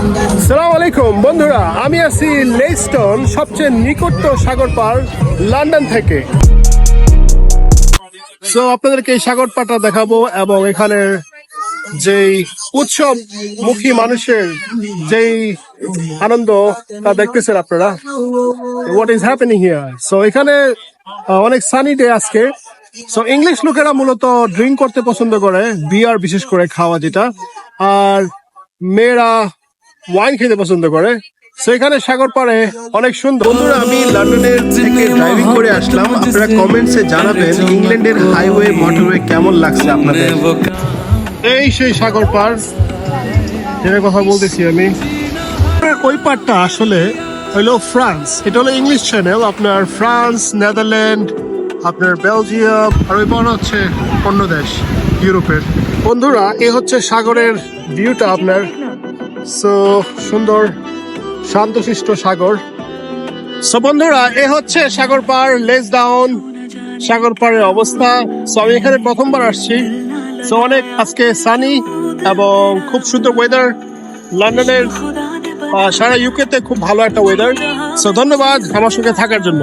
আসসালামু আলাইকুম বন্ধুরা, আমি আছি লেইস্টন, সবচেয়ে নিকট সাগর পার লন্ডন থেকে। সো আপনাদেরকে এই সাগর পাড়টা দেখাবো এবং এখানের যেই উৎসব মুখী মানুষের যেই আনন্দ তা দেখতেছেন আপনারা। What is happening here. So এখানে অনেক সানি ডে আজকে। সো ইংলিশ লোকেরা মূলত ড্রিঙ্ক করতে পছন্দ করে, বিয়ার বিশেষ করে খাওয়া যেটা, আর মেয়েরা ওয়াইন খেতে পছন্দ করে। সো এখানে সাগর পাড়ে অনেক সুন্দর। বন্ধুরা, আমি লন্ডনের থেকে ড্রাইভিং করে আসলাম। আপনারা কমেন্টসে জানাবেন ইংল্যান্ডের হাইওয়ে মোটরওয়ে কেমন লাগছে আপনাদের। এই সেই সাগর পাড় যেটা কথা বলতেছি আমি। ওই পাড়টা আসলে হলো ফ্রান্স, এটা হলো ইংলিশ চ্যানেল। আপনার ফ্রান্স, নেদারল্যান্ড, আপনার বেলজিয়াম, আর ওই পাড় হচ্ছে অন্য দেশ ইউরোপের। বন্ধুরা, এ হচ্ছে সাগরের ভিউটা আপনার। সো সুন্দর শান্তশিষ্ট সাগর। সো বন্ধুরা, এ হচ্ছে সাগর পাড়, লেস ডাউন সাগর পাড়ের অবস্থা। সো আমি এখানে প্রথমবার আসছি। সো অনেক আজকে সানি এবং খুব সুন্দর ওয়েদার। লন্ডনের সারা ইউকে তে খুব ভালো একটা ওয়েদার। সো ধন্যবাদ আমার সঙ্গে থাকার জন্য।